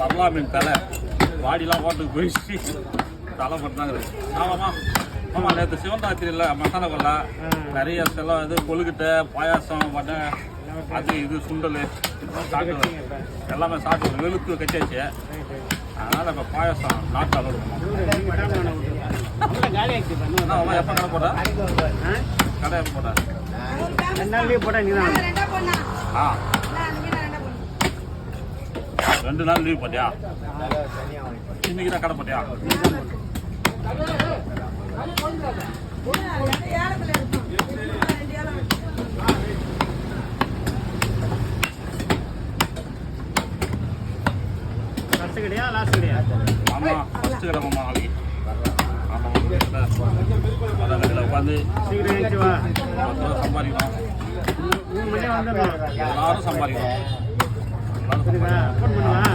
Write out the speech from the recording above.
வரலா மீன் தலை வாடிலாம் ஓட்டுக்கு போயிடுச்சு தலை பண்ணாங்க. ஆமாம்மா ஆமாம், நேற்று சிவராத்திரியில் மசாலா கொள்ளா நிறைய செல்லம் இது கொழுக்கிட்ட பாயாசம் வடை அது இது சுண்டல் சாப்பிட்டு எல்லாமே சாப்பிட்டு வெளுத்து கட்டியாச்சு. அதனால் இப்போ பாயாசம் நாட்டால் இருக்கணும். எப்போ கடை போட்டா கடை எப்போ போட்டா 2 நாள் லீவ் போட்டா நீ தான். 2 நாள் லீவ் போட்டியா? இன்னைக்கு தான் கடை போட்டியா? ஃபர்ஸ்ட் கடையா லாஸ்ட் கடையா? ஆமா ஃபர்ஸ்ட் கடை மாமா நாளைக்கு. ஆமாம் கடையில் உட்காந்து சீக்கிரம் எழுந்து வா. சம்பாதிக்கணும். 3 மணி வந்துடணும். எல்லாரும் சம்பாதிக்கணும். ஃபோன் பண்ணுவா.